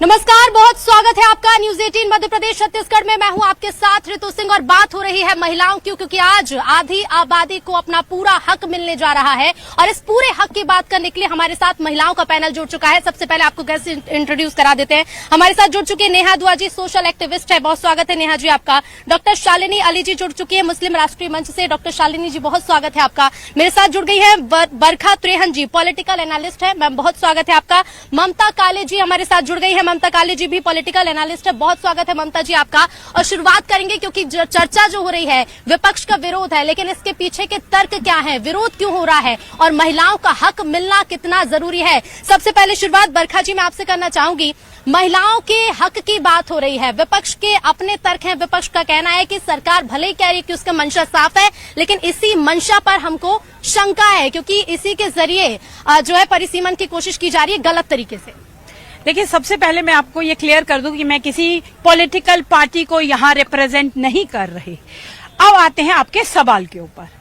नमस्कार, बहुत स्वागत है आपका न्यूज 18 मध्य प्रदेश छत्तीसगढ़ में। मैं हूं आपके साथ ऋतु सिंह और बात हो रही है महिलाओं की, क्योंकि आज आधी आबादी को अपना पूरा हक मिलने जा रहा है और इस पूरे हक की बात करने के लिए हमारे साथ महिलाओं का पैनल जुड़ चुका है। सबसे पहले आपको गेस्ट इंट्रोड्यूस करा देते हैं। हमारे साथ जुड़ चुकी है नेहा दुआ जी, सोशल एक्टिविस्ट है। बहुत स्वागत है नेहा जी आपका। डॉक्टर शालिनी अली जी जुड़ चुकी है मुस्लिम राष्ट्रीय मंच से। डॉक्टर शालिनी जी, बहुत स्वागत है आपका। मेरे साथ जुड़ गई है बरखा त्रेहन जी, पॉलिटिकल एनालिस्ट है। मैम, बहुत स्वागत है आपका। ममता काले जी हमारे साथ जुड़ गई है। ममता काले जी भी पॉलिटिकल एनालिस्ट है। बहुत स्वागत है ममता जी आपका। और शुरुआत करेंगे, क्योंकि चर्चा जो हो रही है विपक्ष का विरोध है, लेकिन इसके पीछे के तर्क क्या है, विरोध क्यों हो रहा है और महिलाओं का हक मिलना कितना जरूरी है। सबसे पहले शुरुआत बरखा जी मैं आपसे करना चाहूंगी। महिलाओं के हक की बात हो रही है, विपक्ष के अपने तर्क हैं। विपक्ष का कहना है कि सरकार भले ही कह रही है कि उसका मंशा साफ है, लेकिन इसी मंशा पर हमको शंका है, क्योंकि इसी के जरिए जो है परिसीमन की कोशिश की जा रही है गलत तरीके से। देखिए, सबसे पहले मैं आपको ये क्लियर कर दूं कि मैं किसी पॉलिटिकल पार्टी को यहाँ रिप्रेजेंट नहीं कर रही। अब आते हैं आपके सवाल के ऊपर।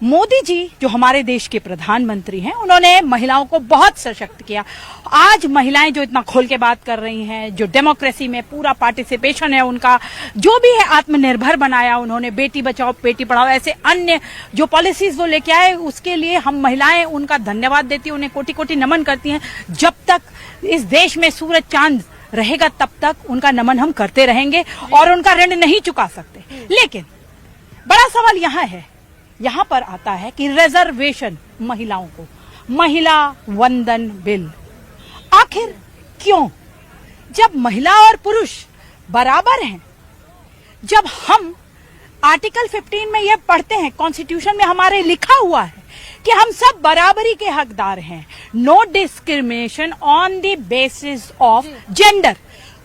मोदी जी जो हमारे देश के प्रधानमंत्री हैं, उन्होंने महिलाओं को बहुत सशक्त किया। आज महिलाएं जो इतना खोल के बात कर रही हैं, जो डेमोक्रेसी में पूरा पार्टिसिपेशन है उनका, जो भी है आत्मनिर्भर बनाया उन्होंने, बेटी बचाओ बेटी पढ़ाओ, ऐसे अन्य जो पॉलिसीज वो लेके आए, उसके लिए हम महिलाएं उनका धन्यवाद देती हैं, उन्हें कोटि कोटि नमन करती हैं। जब तक इस देश में सूरज चांद रहेगा तब तक उनका नमन हम करते रहेंगे और उनका ऋण नहीं चुका सकते। लेकिन बड़ा सवाल यहाँ पर आता है कि रिजर्वेशन महिलाओं को, महिला वंदन बिल, आखिर क्यों? जब महिला और पुरुष बराबर हैं, जब हम आर्टिकल 15 में यह पढ़ते हैं, कॉन्स्टिट्यूशन में हमारे लिखा हुआ है कि हम सब बराबरी के हकदार हैं, no discrimination on the basis of gender,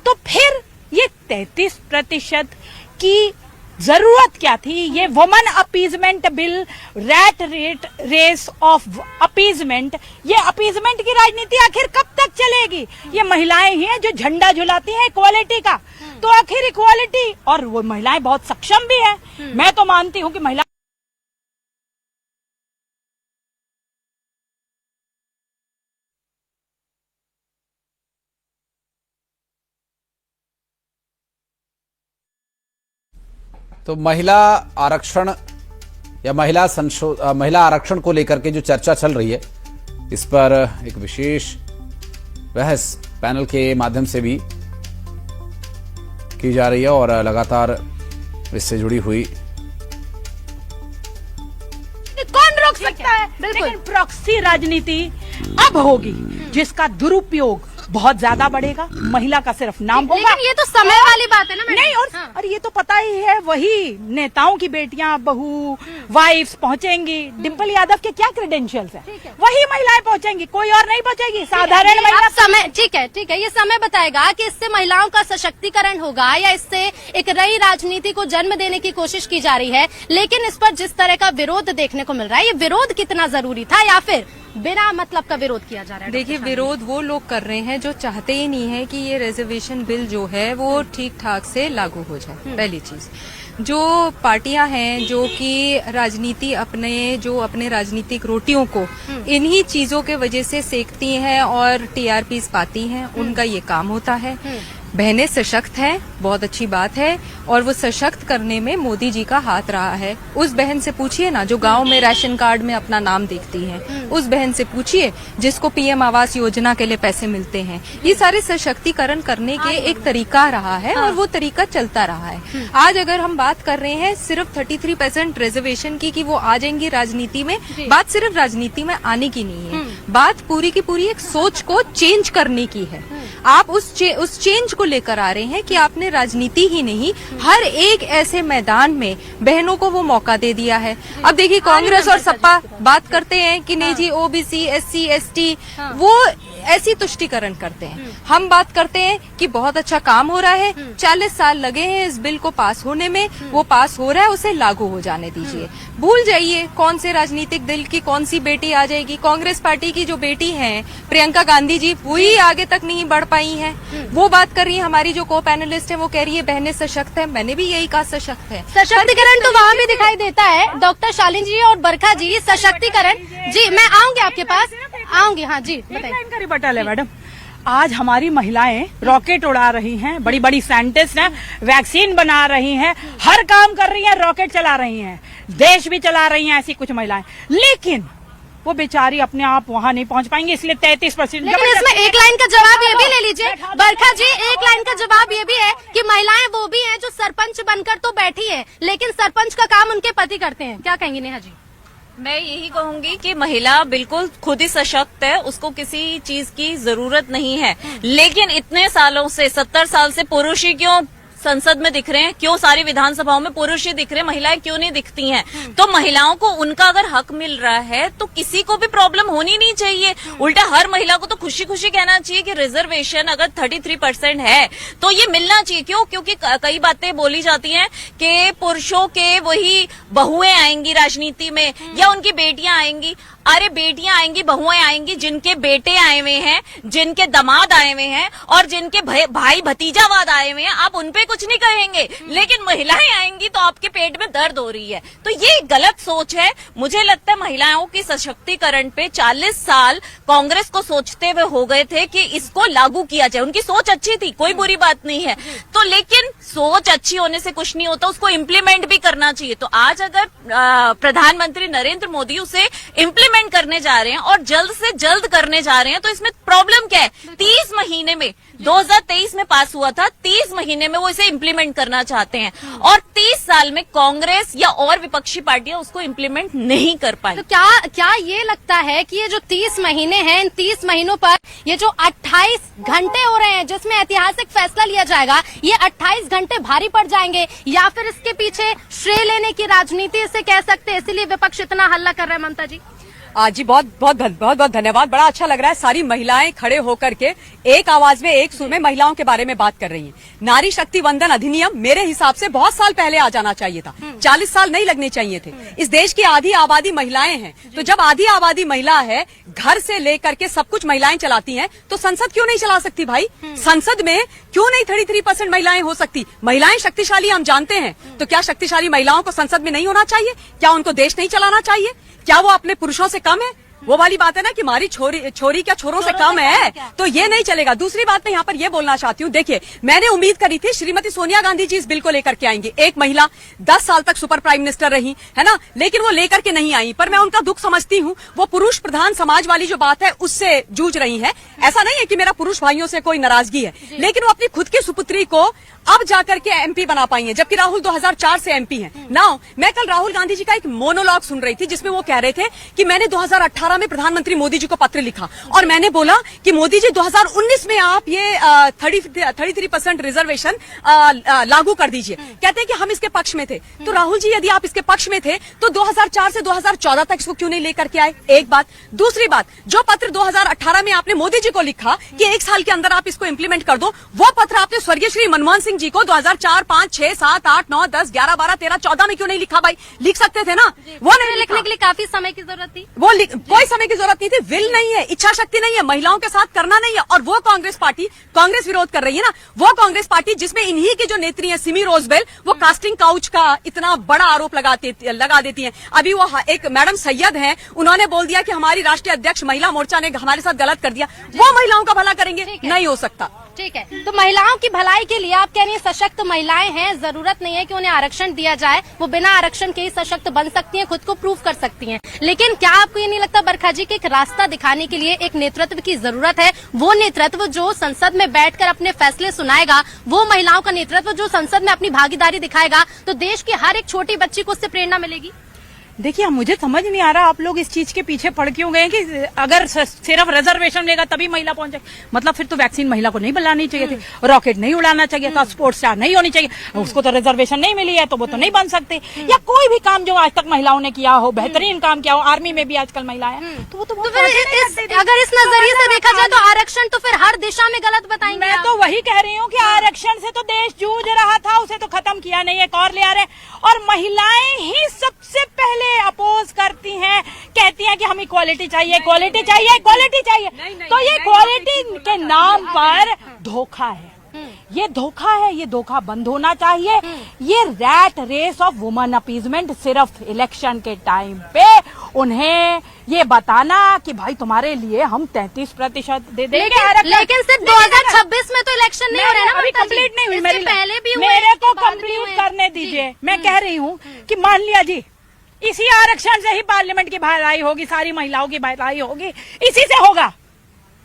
तो फिर ये 33% की जरूरत क्या थी? ये woman appeasement bill, rat race of appeasement, ये अपीजमेंट की राजनीति आखिर कब तक चलेगी? ये महिलाएं ही हैं जो झंडा झुलाती हैं इक्वालिटी का, तो आखिर इक्वालिटी, और वो महिलाएं बहुत सक्षम भी हैं। मैं तो मानती हूं कि महिला तो महिला आरक्षण या महिला आरक्षण को लेकर के जो चर्चा चल रही है, इस पर एक विशेष बहस पैनल के माध्यम से भी की जा रही है और लगातार इससे जुड़ी हुई कौन रोक सकता है? लेकिन प्रॉक्सी राजनीति अब होगी जिसका दुरुपयोग बहुत ज्यादा बढ़ेगा। महिला का सिर्फ नाम होगा, लेकिन ये तो समय वाली बात है ना मैडम? नहीं, और ये तो पता ही है, वही नेताओं की बेटियां, बहू, वाइफ्स पहुंचेंगी। डिम्पल यादव के क्या क्रेडेंशियल्स हैं? वही महिलाएं पहुंचेंगी, कोई और नहीं पहुंचेगी। साधारण महिला समय, ठीक है, ये समय बताएगा कि इससे महिलाओं का सशक्तिकरण होगा या इससे एक नई राजनीति को जन्म देने की कोशिश की जा रही है। लेकिन इस पर जिस तरह का विरोध देखने को मिल रहा है, ये विरोध कितना जरूरी था या फिर बिना मतलब का विरोध किया जा रहा है? देखिए, विरोध वो लोग कर रहे हैं जो चाहते ही नहीं है कि ये रिजर्वेशन बिल जो है वो ठीक ठाक से लागू हो जाए। पहली चीज, जो पार्टियां हैं जो कि राजनीति अपने राजनीतिक रोटियों को इन्हीं चीजों के वजह से सेकती हैं और टीआरपीस पाती हैं, उनका ये काम होता है। बहनें सशक्त हैं, बहुत अच्छी बात है, और वो सशक्त करने में मोदी जी का हाथ रहा है। उस बहन से पूछिए ना जो गांव में राशन कार्ड में अपना नाम देखती है, उस बहन से पूछिए जिसको पीएम आवास योजना के लिए पैसे मिलते हैं। ये सारे सशक्तिकरण करने के एक तरीका रहा है और वो तरीका चलता रहा है। आज अगर हम बात कर रहे हैं सिर्फ 33% रिजर्वेशन की कि वो आ जाएंगी राजनीति में, बात सिर्फ राजनीति में आने की नहीं है, बात पूरी की पूरी एक सोच को चेंज करने की है। आप उस चेंज को लेकर आ रहे हैं कि आपने राजनीति ही नहीं, हर एक ऐसे मैदान में बहनों को वो मौका दे दिया है। अब देखिए, कांग्रेस और सपा बात करते हैं कि नहीं जी ओबीसी, एससी, एसटी, वो ऐसी तुष्टिकरण करते हैं। हम बात करते हैं कि बहुत अच्छा काम हो रहा है, 40 साल लगे हैं इस बिल को पास होने में, वो पास हो रहा है, उसे लागू हो जाने दीजिए। भूल जाइए कौन से राजनीतिक दल की कौन सी बेटी आ जाएगी। कांग्रेस पार्टी की जो बेटी हैं प्रियंका गांधी जी, वही आगे तक नहीं बढ़ पाई हैं। वो बात कर रही है, हमारी जो को पैनलिस्ट है वो कह रही है बहनें सशक्त है। मैंने भी यही कहा, सशक्त है। सशक्तिकरण तो वहाँ भी दिखाई देता है। डॉक्टर शालिनी जी और बरखा जी, सशक्तिकरण जी, मैं आऊंगी आपके पास, आऊंगी। हाँ जी, बताइए। इनका रिबटल है मैडम। आज हमारी महिलाएं रॉकेट उड़ा रही हैं, बड़ी बड़ी साइंटिस्ट हैं, वैक्सीन बना रही हैं, हर काम कर रही हैं, रॉकेट चला रही हैं, देश भी चला रही हैं ऐसी कुछ महिलाएं, लेकिन वो बेचारी अपने आप वहां नहीं पहुंच पाएंगी, इसलिए 33%। लेकिन इसमें एक लाइन का जवाब ये भी ले लीजिए बरखा जी, एक लाइन का जवाब ये भी है कि महिलाएं वो भी हैं जो सरपंच बनकर तो बैठी है, लेकिन सरपंच का काम उनके पति करते हैं। क्या कहेंगे नेहा जी? मैं यही कहूंगी कि महिला बिल्कुल खुद ही सशक्त है, उसको किसी चीज की जरूरत नहीं है। लेकिन इतने सालों से 70 साल से पुरुष ही क्यों संसद में दिख रहे हैं, क्यों सारी विधानसभाओं में पुरुष ही दिख रहे हैं, महिलाएं क्यों नहीं दिखती हैं? तो महिलाओं को उनका अगर हक मिल रहा है तो किसी को भी प्रॉब्लम होनी नहीं चाहिए। उल्टा हर महिला को तो खुशी खुशी कहना चाहिए कि रिजर्वेशन अगर 33% है तो ये मिलना चाहिए। क्यों? क्योंकि कई बातें बोली जाती हैं कि पुरुषों के वही बहुएं आएंगी राजनीति में या उनकी बेटियां आएंगी। अरे बेटियां आएंगी, बहुएं आएंगी जिनके बेटे आए हुए हैं, जिनके दामाद आए हुए हैं और जिनके भाई भतीजावाद आए हुए हैं, आप उनपे कुछ नहीं कहेंगे। लेकिन महिलाएं आएंगी तो आपके पेट में दर्द हो रही है। तो ये गलत सोच है। मुझे लगता है महिलाओं की सशक्तिकरण पे 40 साल कांग्रेस को सोचते हुए हो गए थे कि इसको लागू किया जाए। उनकी सोच अच्छी थी, कोई बुरी बात नहीं है। तो लेकिन सोच अच्छी होने से कुछ नहीं होता, उसको इम्प्लीमेंट भी करना चाहिए। तो आज अगर प्रधानमंत्री नरेंद्र मोदी उसे इम्प्लीमेंट करने जा रहे हैं और जल्द से जल्द करने जा रहे हैं, तो इसमें प्रॉब्लम क्या है? 30 महीने में 2023 में पास हुआ था, 30 महीने में वो इसे इम्प्लीमेंट करना चाहते हैं और 30 साल में कांग्रेस या और विपक्षी पार्टियां उसको इम्प्लीमेंट नहीं कर पाई। तो क्या ये लगता है कि ये जो 30 महीने हैं, इन 30 महीनों पर ये जो 28 घंटे हो रहे हैं जिसमें ऐतिहासिक फैसला लिया जाएगा, ये 28 घंटे भारी पड़ जाएंगे या फिर इसके पीछे श्रेय लेने की राजनीति इसे कह सकते हैं, इसीलिए विपक्ष इतना हल्ला कर रहा है? ममता जी जी बहुत बहुत धन्यवाद। बड़ा अच्छा लग रहा है, सारी महिलाएं खड़े होकर के एक आवाज में एक सुर में महिलाओं के बारे में बात कर रही हैं। नारी शक्ति वंदन अधिनियम मेरे हिसाब से बहुत साल पहले आ जाना चाहिए था, 40 साल नहीं लगने चाहिए थे। इस देश की आधी आबादी महिलाएं हैं, तो जब आधी आबादी महिला है, घर से लेकर के सब कुछ महिलाएं चलाती हैं, तो संसद क्यों नहीं चला सकती भाई? संसद में क्यों नहीं 33% महिलाएं हो सकती? महिलाएं शक्तिशाली हम जानते हैं, तो क्या शक्तिशाली महिलाओं को संसद में नहीं होना चाहिए? क्या उनको देश नहीं चलाना चाहिए? क्या वो अपने पुरुषों से कम है? वो वाली बात है ना कि हमारी छोरी क्या छोरों से कम है, तो ये नहीं चलेगा। दूसरी बात मैं यहाँ पर ये बोलना चाहती हूँ, देखिए मैंने उम्मीद करी थी श्रीमती सोनिया गांधी जी इस बिल को लेकर के आएंगी। एक महिला 10 साल तक सुपर प्राइम मिनिस्टर रही है ना, लेकिन वो लेकर के नहीं आई। पर मैं उनका दुख समझती हूँ, वो पुरुष प्रधान समाज वाली जो बात है उससे जूझ रही है। ऐसा नहीं है कि मेरा पुरुष भाइयों से कोई नाराजगी है, लेकिन वो अपनी खुद की सुपुत्री को अब जाकर के एमपी बना पाई है, जबकि राहुल 2004 से एमपी हैं। नाउ मैं कल राहुल गांधी जी का एक मोनोलॉग सुन रही थी जिसमें वो कह रहे थे कि मैंने 2018 में प्रधानमंत्री मोदी जी को पत्र लिखा और मैंने बोला कि मोदी जी 2019 में आप ये 33% रिजर्वेशन लागू कर दीजिए। कहते हैं कि हम इसके पक्ष में थे। तो राहुल जी यदि आप इसके पक्ष में थे तो 2004 से 2014 तक इसको क्यों नहीं लेकर के आए? एक बात। दूसरी बात, जो पत्र 2018 में आपने मोदी जी को लिखा कि 1 साल के अंदर आप इसको इम्प्लीमेंट कर दो, वो पत्र आपने स्वर्गीय श्री मनमोहन सिंह जी को 2004, 5, 6, 7, 8, 9, 10, 11, 12, 13, 14 में क्यों नहीं लिखा भाई? लिख सकते थे ना, वो नहीं लिखने के लिए काफी समय की जरूरत थी। वो कोई समय की जरूरत नहीं थी। विल नहीं है, इच्छा शक्ति नहीं है, महिलाओं के साथ करना नहीं है। और वो कांग्रेस पार्टी, कांग्रेस विरोध कर रही है ना, वो कांग्रेस पार्टी जिसमें इन्हीं की जो नेत्री है सिमी रोजबेल, वो कास्टिंग काउच का इतना बड़ा आरोप लगा देती है। अभी वो एक मैडम सैयद हैं, उन्होंने बोल दिया कि हमारी राष्ट्रीय अध्यक्ष महिला मोर्चा ने हमारे साथ गलत कर दिया। वो महिलाओं का भला करेंगे? नहीं हो सकता। ठीक है, तो महिलाओं की भलाई के लिए आप कह रही हैं सशक्त महिलाएं हैं, जरूरत नहीं है कि उन्हें आरक्षण दिया जाए, वो बिना आरक्षण के ही सशक्त बन सकती हैं, खुद को प्रूव कर सकती हैं। लेकिन क्या आपको ये नहीं लगता बरखा जी कि एक रास्ता दिखाने के लिए एक नेतृत्व की जरूरत है? वो नेतृत्व जो संसद में बैठकर अपने फैसले सुनाएगा, वो महिलाओं का नेतृत्व जो संसद में अपनी भागीदारी दिखाएगा, तो देश की हर एक छोटी बच्ची को उससे प्रेरणा मिलेगी। देखिए, मुझे समझ नहीं आ रहा आप लोग इस चीज के पीछे पड़ क्यों गए कि अगर सिर्फ रिजर्वेशन लेगा तभी महिला पहुंचे। मतलब फिर तो वैक्सीन महिला को नहीं बनानी चाहिए थी, रॉकेट नहीं उड़ाना चाहिए था, स्पोर्ट्स स्टार नहीं होनी चाहिए, उसको तो रिजर्वेशन नहीं मिली है तो वो तो नहीं बन सकते। या कोई भी काम जो आज तक महिलाओं ने किया हो, बेहतरीन काम किया हो, आर्मी में भी आजकल महिलाएं तो वो तो अगर इस नजरिए से देखा जाए तो आरक्षण तो फिर हर दिशा में गलत बताएंगे। मैं तो वही कह रही हूँ कि आरक्षण से तो देश जूझ रहा था, उसे तो खत्म किया नहीं, एक और ले आ रहे। और महिलाएं ही सबसे पहले अपोज करती हैं, कहती हैं कि हमें इक्वालिटी चाहिए, इक्वालिटी चाहिए, इक्वालिटी चाहिए। तो ये इक्वालिटी के नाम पर धोखा है। ये धोखा है, ये धोखा बंद होना चाहिए। ये rat race of woman appeasement सिर्फ इलेक्शन के टाइम पे उन्हें ये बताना कि भाई तुम्हारे लिए हम 33% दे देंगे आरक्षण। लेकिन सिर्फ 2026 में तो इलेक्शन नहीं हो रहा है ना अभी ममता जी। कंप्लीट नहीं हुई, इससे पहले भी हुए, मेरे इसके को बाद भी कंप्लीट हुए। करने दीजिए। मैं कह रही हूँ कि मान लिया जी इसी आरक्षण से ही पार्लियामेंट की भलाई होगी, सारी महिलाओं की भलाई होगी, इसी से होगा।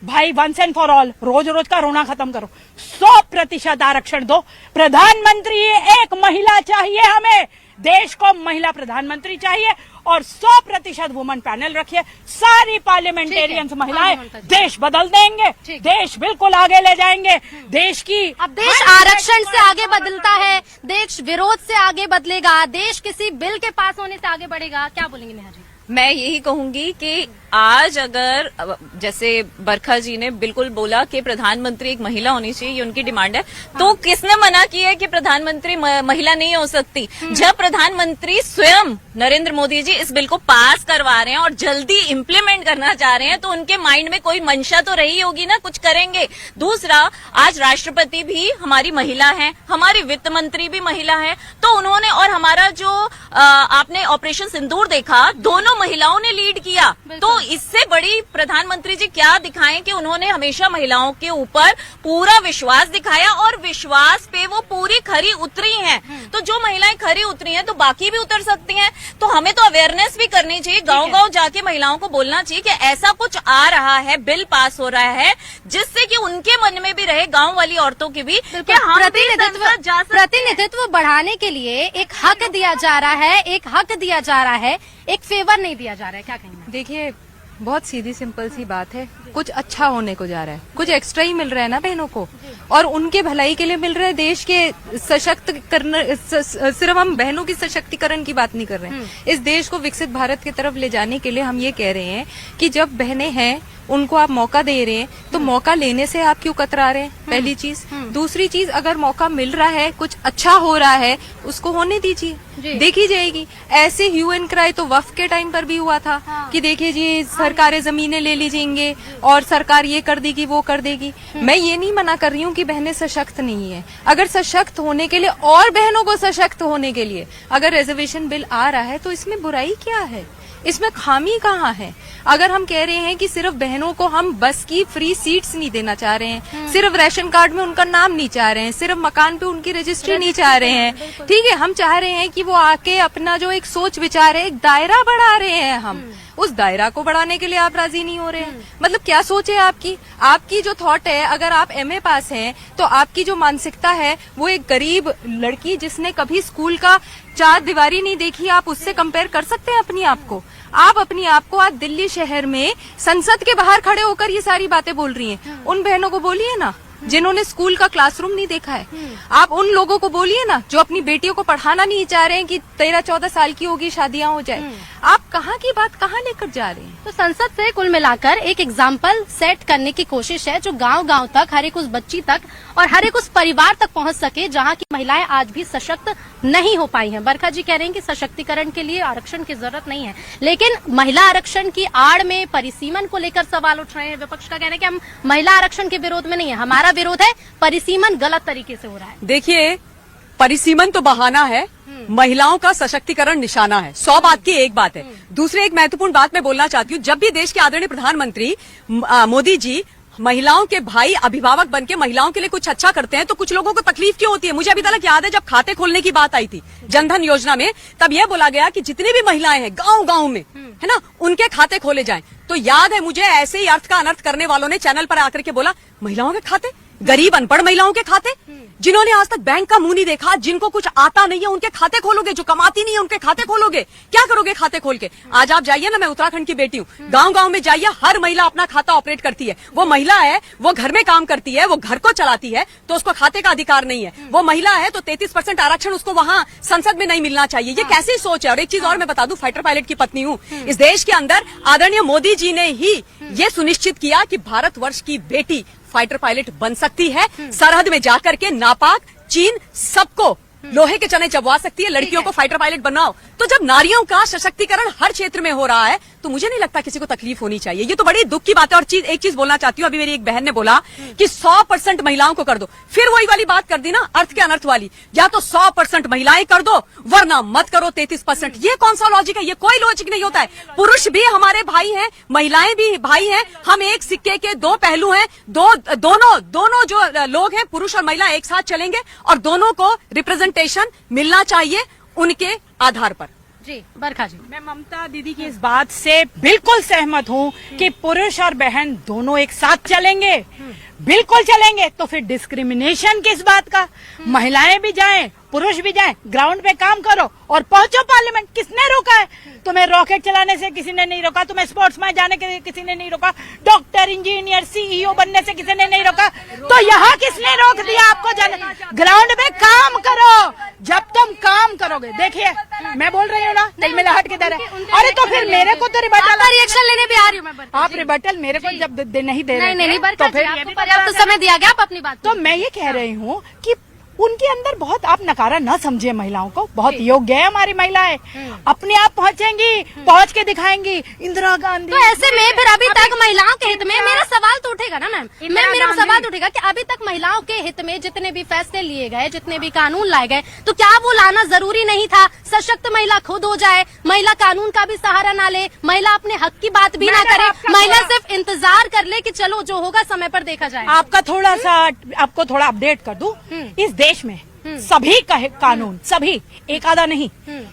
भाई वंस एंड फॉर ऑल रोज रोज का रोना खत्म करो, 100% आरक्षण दो। प्रधानमंत्री एक महिला चाहिए, हमें देश को महिला प्रधानमंत्री चाहिए और 100% वुमन पैनल रखिए। सारी पार्लियामेंटेरियंस महिलाएं देश बदल देंगे, देश बिल्कुल आगे ले जाएंगे। देश की अब देश आरक्षण से आगे बदलता है, देश विरोध से आगे बदलेगा, देश किसी बिल के पास होने से आगे बढ़ेगा। क्या बोलेंगे नेहा जी? मैं यही कहूंगी कि आज अगर जैसे बरखा जी ने बिल्कुल बोला कि प्रधानमंत्री एक महिला होनी चाहिए, ये उनकी डिमांड है, तो किसने मना किया है कि प्रधानमंत्री महिला नहीं हो सकती? जब प्रधानमंत्री स्वयं नरेंद्र मोदी जी इस बिल को पास करवा रहे हैं और जल्दी इम्प्लीमेंट करना चाह रहे हैं, तो उनके माइंड में कोई मंशा तो रही होगी ना, कुछ करेंगे। दूसरा, आज राष्ट्रपति भी हमारी महिला है, हमारी वित्त मंत्री भी महिला है, तो उन्होंने और हमारा जो आपने ऑपरेशन सिंदूर देखा, दोनों महिलाओं ने लीड किया। तो इससे बड़ी प्रधानमंत्री जी क्या दिखाएं कि उन्होंने हमेशा महिलाओं के ऊपर पूरा विश्वास दिखाया और विश्वास पे वो पूरी खरी उतरी हैं। तो जो महिलाएं खरी उतरी हैं तो बाकी भी उतर सकती हैं। तो हमें तो अवेयरनेस भी करनी चाहिए, गांव-गांव जाके महिलाओं को बोलना चाहिए कि ऐसा कुछ आ रहा है, बिल पास हो रहा है, जिससे कि उनके मन में भी रहे, गांव वाली औरतों की भी, कि हम प्रतिनिधित्व बढ़ाने के लिए एक हक दिया जा रहा है, एक हक दिया जा रहा है, एक फेवर नहीं दिया जा रहा है। क्या कहेंगे? देखिए, बहुत सीधी सिंपल सी बात है, कुछ अच्छा होने को जा रहा है, कुछ एक्स्ट्रा ही मिल रहा है ना बहनों को, और उनके भलाई के लिए मिल रहा है। देश के सशक्त करना, सिर्फ हम बहनों की सशक्तिकरण की बात नहीं कर रहे हैं। इस देश को विकसित भारत की तरफ ले जाने के लिए हम ये कह रहे हैं कि जब बहनें हैं उनको आप मौका दे रहे हैं, तो मौका लेने से आप क्यों कतरा रहे हैं? पहली चीज। दूसरी चीज, अगर मौका मिल रहा है, कुछ अच्छा हो रहा है, उसको होने दीजिए, देखी जाएगी। ऐसे ह्यू एंड क्राई तो वक्फ के टाइम पर भी हुआ था कि देखिए जी सरकारें जमीनें ले लीजिएंगे और सरकार ये कर देगी, वो कर देगी। मैं ये नहीं मना कर रही हूँ कि बहनें सशक्त नहीं है। अगर सशक्त होने के लिए और बहनों को सशक्त होने के लिए अगर रिजर्वेशन बिल आ रहा है, तो इसमें बुराई क्या है? इसमें खामी कहाँ है? अगर हम कह रहे हैं कि सिर्फ बहनों को हम बस की फ्री सीट्स नहीं देना चाह रहे हैं, सिर्फ रेशन कार्ड में उनका नाम नहीं चाह रहे हैं, सिर्फ मकान पे उनकी रजिस्ट्री नहीं चाह रहे हैं, ठीक है, हम चाह रहे हैं कि वो आके अपना जो एक सोच विचार है, एक दायरा बढ़ा रहे हैं। हम उस दायरा को बढ़ाने के लिए आप राजी नहीं हो रहे हैं। मतलब क्या सोच है आपकी? आपकी जो थॉट है, अगर आप एमए पास हैं, तो आपकी जो मानसिकता है वो एक गरीब लड़की जिसने कभी स्कूल का चार दीवारी नहीं देखी, आप उससे कंपेयर कर सकते हैं अपनी आप को? आप अपनी आप को आज दिल्ली शहर में संसद के बाहर खड़े होकर ये सारी बातें बोल रही हैं। उन बहनों को बोलिए ना जिन्होंने स्कूल का क्लासरूम नहीं देखा है। आप उन लोगों को बोलिए ना जो अपनी बेटियों को पढ़ाना नहीं चाह रहे हैं कि 13-14 साल की होगी शादियां हो जाए। आप कहाँ की बात कहाँ लेकर जा रहे हैं? तो संसद से कुल मिलाकर एक एग्जाम्पल सेट करने की कोशिश है जो गांव-गांव तक, हर एक उस बच्ची तक और हर एक उस परिवार तक पहुंच सके जहां की महिलाएं आज भी सशक्त नहीं हो पाई हैं। बरखा जी कह रहे हैं कि सशक्तिकरण के लिए आरक्षण की जरूरत नहीं है, लेकिन महिला आरक्षण की आड़ में परिसीमन को लेकर सवाल उठ रहे हैं। विपक्ष का कहना है कि हम महिला आरक्षण के विरोध में नहीं है, हमारा विरोध है परिसीमन गलत तरीके से हो रहा है। देखिए, परिसीमन तो बहाना है, महिलाओं का सशक्तिकरण निशाना है। 100 बात की एक बात है। दूसरी एक महत्वपूर्ण बात मैं बोलना चाहती हूँ, जब भी देश के आदरणीय प्रधानमंत्री मोदी जी महिलाओं के भाई अभिभावक बनके महिलाओं के लिए कुछ अच्छा करते हैं, तो कुछ लोगों को तकलीफ क्यों होती है? मुझे अभी तक याद है जब खाते खोलने की बात आई थी जनधन योजना में, तब यह बोला गया कि जितनी भी महिलाएं हैं गांव-गांव में, है ना, उनके खाते खोले जाएं। तो याद है मुझे, ऐसे ही अर्थ का अनर्थ करने वालों ने चैनल पर आकर के बोला महिलाओं के खाते, गरीब अनपढ़ महिलाओं के खाते, जिन्होंने आज तक बैंक का मुंह नहीं देखा, जिनको कुछ आता नहीं है, उनके खाते खोलोगे? जो कमाती नहीं है उनके खाते खोलोगे? क्या करोगे खाते खोल के? आज आप जाइए ना, मैं उत्तराखंड की बेटी हूँ, गांव-गांव में जाइए, हर महिला अपना खाता ऑपरेट करती है। वो महिला है, वो घर में काम करती है, वो घर को चलाती है, तो उसको खाते का अधिकार नहीं है। वो महिला है तो 33% आरक्षण उसको वहां संसद में नहीं मिलना चाहिए। ये कैसी सोच है? और एक चीज और मैं बता दूं, फाइटर पायलट की पत्नी हूँ। इस देश के अंदर आदरणीय मोदी जी ने ही ये सुनिश्चित किया कि भारतवर्ष की बेटी फाइटर पायलट बन सकती है। सरहद में जाकर के नापाक, चीन सबको लोहे के चने चबवा सकती है, लड़कियों को फाइटर पायलट बनाओ। तो जब नारियों का सशक्तिकरण हर क्षेत्र में हो रहा है तो मुझे नहीं लगता किसी को तकलीफ होनी चाहिए। ये तो बड़ी दुख की बात है। और एक चीज बोलना चाहती हूँ, अभी मेरी एक बहन ने बोला कि 100% महिलाओं को कर दो, फिर वही वाली बात कर दी ना, अर्थ के अनर्थ वाली। या तो 100% महिलाएं कर दो वरना मत करो 33%। ये कौन सा लॉजिक है? ये कोई लॉजिक नहीं होता है। पुरुष भी हमारे भाई हैं, महिलाएं भी भाई हैं, हम एक सिक्के के दो पहलू हैं। दोनों जो लोग हैं, पुरुष और महिला, एक साथ चलेंगे और दोनों को रिप्रेजेंटेशन मिलना चाहिए उनके आधार पर। जी बरखा जी, मैं ममता दीदी की इस बात से बिल्कुल सहमत हूँ कि पुरुष और बहन दोनों एक साथ चलेंगे, बिल्कुल चलेंगे। तो फिर डिस्क्रिमिनेशन किस बात का? महिलाएं भी जाएं, पुरुष भी जाएं, ग्राउंड पे काम करो और पहुंचो पार्लियामेंट। किसने रोका है? तुम्हें रॉकेट चलाने से किसी ने नहीं रोका, तुम्हें स्पोर्ट्स में जाने के किसी ने नहीं रोका, डॉक्टर, इंजीनियर, सीईओ बनने से किसी ने नहीं रोका। तो यहाँ किसने रोक दिया आपको जाने? ग्राउंड में काम करो। जब तुम काम करोगे, देखिए मैं बोल रही हूँ ना, दिल में लहट के दर है। अरे तो फिर मेरे को तो रिबटल, रिएक्शन लेने भी आ रही हूँ मैं। आप रिबटल मेरे को जब नहीं दे रहे नहीं बरखा तो जी, फिर आपको पर्याप्त समय दिया गया, आप अपनी बात। तो मैं ये कह रही हूँ कि उनके अंदर बहुत, आप नकारा न समझे महिलाओं को, बहुत योग्य है हमारी महिलाएं, अपने आप पहुंचेंगी, पहुंच के दिखाएंगी। इंदिरा गांधी। तो ऐसे में फिर अभी तक महिलाओं के हित में मेरा सवाल तो उठेगा ना मैम, मेरा सवाल उठेगा कि अभी तक महिलाओं के हित में जितने भी फैसले लिए गए, जितने भी कानून लाए गए, तो क्या वो लाना जरूरी नहीं था? सशक्त महिला खुद हो जाए, महिला कानून का भी सहारा ना ले, महिला अपने हक की बात भी ना करे, महिला सिर्फ इंतजार कर ले कि चलो जो होगा समय पर देखा जाए। आपको थोड़ा अपडेट कर दूं, इस देश में सभी कानून, सभी, एक आधा नहीं,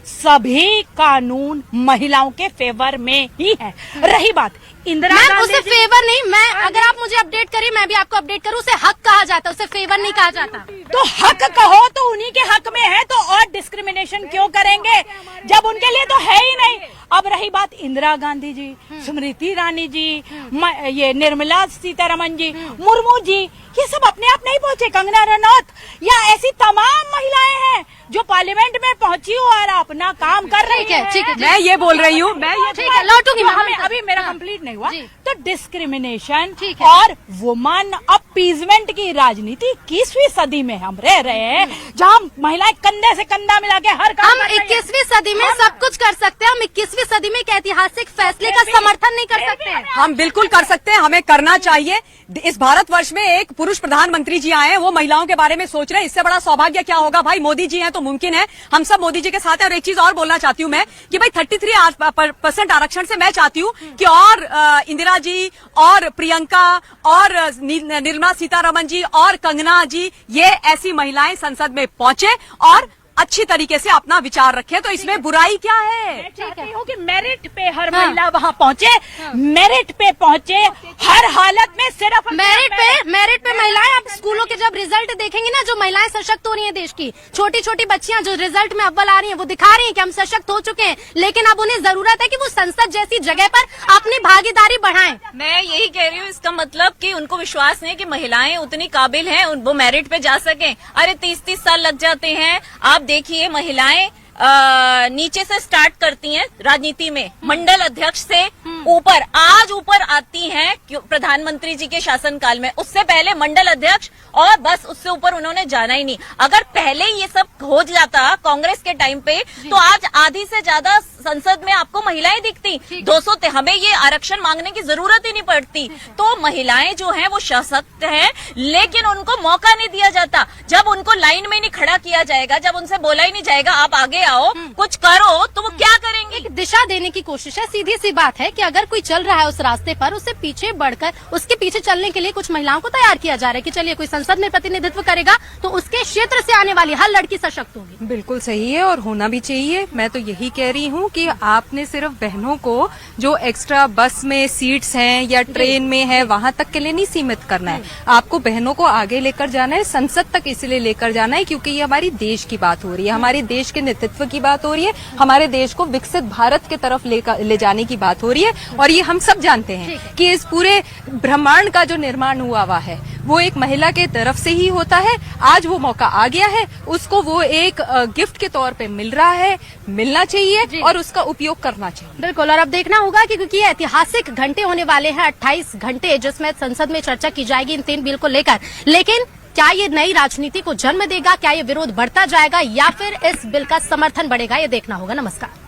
सभी कानून महिलाओं के फेवर में ही है। रही बात इंदिरा गांधी, उसे फेवर नहीं, मैं अगर आप मुझे अपडेट करिए, मैं भी आपको अपडेट करूं, उसे हक कहा जाता है, उसे फेवर नहीं कहा जाता। तो हक कहो तो उन्हीं के हक में है, तो और डिस्क्रिमिनेशन क्यों करेंगे जब उनके लिए तो है ही नहीं। अब रही बात इंदिरा गांधी जी, स्मृति ईरानी जी, ये निर्मला सीतारमण जी, मुर्मू जी, ये सब अपने आप नहीं पहुंचे। कंगना रनौत या ऐसी तमाम महिलाएं हैं जो पार्लियामेंट में पहुंची हो और अपना काम कर रही है। ठीक है, मैं ये बोल रही हूँ, ठीक है, लौटूंगी मैं। हमें अभी मेरा कंप्लीट नहीं हुआ। जी। तो डिस्क्रिमिनेशन ठीक है। और वुमन अपीजमेंट की राजनीति 21वीं सदी में हम रह रहे हैं, जहाँ महिलाएं कंधे से कंधा मिला के हर काम हम 21वीं सदी में सब कुछ कर सकते हैं। हम 21वीं सदी में एक ऐतिहासिक फैसले का समर्थन नहीं कर सकते हैं। हम बिल्कुल कर सकते हैं, हमें करना चाहिए। इस भारतवर्ष में एक पुरुष प्रधानमंत्री जी आए हैं, वो महिलाओं के बारे में सोच रहे हैं। इससे बड़ा सौभाग्य क्या होगा भाई? मोदी जी हैं तो मुमकिन है, हम सब मोदी जी के साथ हैं। और एक चीज और बोलना चाहती हूँ मैं कि भाई 33% आरक्षण से मैं चाहती हूँ कि और इंदिरा जी और प्रियंका और निर्मला सीतारमण जी और कंगना जी, ये ऐसी महिलाएं संसद में पहुंचे और अच्छी तरीके से अपना विचार रखें। तो इसमें बुराई क्या है? मैं चाहती हूँ कि मेरिट पे हर महिला वहाँ पहुँचे, मेरिट पे पहुँचे हर हालत में। सिर्फ मेरिट पे महिलाएं, आप स्कूलों के जब रिजल्ट देखेंगे ना, जो महिलाएं सशक्त हो रही हैं देश की, छोटी छोटी बच्चियां जो रिजल्ट में अव्वल आ रही हैं, वो दिखा रही हैं कि हम सशक्त हो चुके हैं। लेकिन अब उन्हें जरूरत है कि वो संसद जैसी जगह पर अपनी भागीदारी बढ़ाएं। मैं यही कह रही हूँ, इसका मतलब कि उनको विश्वास नहीं कि महिलाएं उतनी काबिल हैं, वो मेरिट पे जा सकें। अरे 30-30 साल लग जाते हैं। आप देखिए, महिलाएं नीचे से स्टार्ट करती हैं राजनीति में, मंडल अध्यक्ष से ऊपर, आज ऊपर आती हैं प्रधानमंत्री जी के शासनकाल में। उससे पहले मंडल अध्यक्ष और बस उससे ऊपर उन्होंने जाना ही नहीं। अगर पहले ये सब हो जाता कांग्रेस के टाइम पे, तो आज आधी से ज्यादा संसद में आपको महिलाएं दिखती। 200 हमें ये आरक्षण मांगने की जरूरत ही नहीं पड़ती। तो महिलाएं जो हैं वो सशक्त हैं, लेकिन उनको मौका नहीं दिया जाता। जब उनको लाइन में नहीं खड़ा किया जाएगा, जब उनसे बोला ही नहीं जाएगा आप आगे आओ कुछ करो, तो वो क्या करेंगे? एक दिशा देने की कोशिश है। सीधी सी बात है कि अगर कोई चल रहा है उस रास्ते पर, उससे पीछे बढ़कर उसके पीछे चलने के लिए कुछ महिलाओं को तैयार किया जा रहा है कि चलिए कोई संसद में प्रतिनिधित्व करेगा तो उसके क्षेत्र से आने वाली हर लड़की सशक्त होगी। बिल्कुल सही है और होना भी चाहिए। मैं तो यही कह रही हूँ कि आपने सिर्फ बहनों को जो एक्स्ट्रा बस में सीट्स हैं या ट्रेन में है वहां तक के लिए नहीं सीमित करना है। आपको बहनों को आगे लेकर जाना है, संसद तक इसलिए लेकर जाना है क्योंकि ये हमारी देश की बात हो रही है, हमारे देश के नेतृत्व की बात हो रही है, हमारे देश को विकसित भारत की तरफ ले जाने की बात हो रही है। और ये हम सब जानते हैं कि इस पूरे ब्रह्मांड का जो निर्माण हुआ है वो एक महिला के तरफ से ही होता है। आज वो मौका आ गया है, उसको वो एक गिफ्ट के तौर पे मिल रहा है, मिलना चाहिए और उसका उपयोग करना चाहिए। बिल्कुल। और अब देखना होगा कि क्योंकि ये ऐतिहासिक घंटे होने वाले हैं, 28 घंटे जिसमें संसद में चर्चा की जाएगी इन 3 बिल को लेकर। लेकिन क्या ये नई राजनीति को जन्म देगा, क्या ये विरोध बढ़ता जाएगा या फिर इस बिल का समर्थन बढ़ेगा, ये देखना होगा। नमस्कार।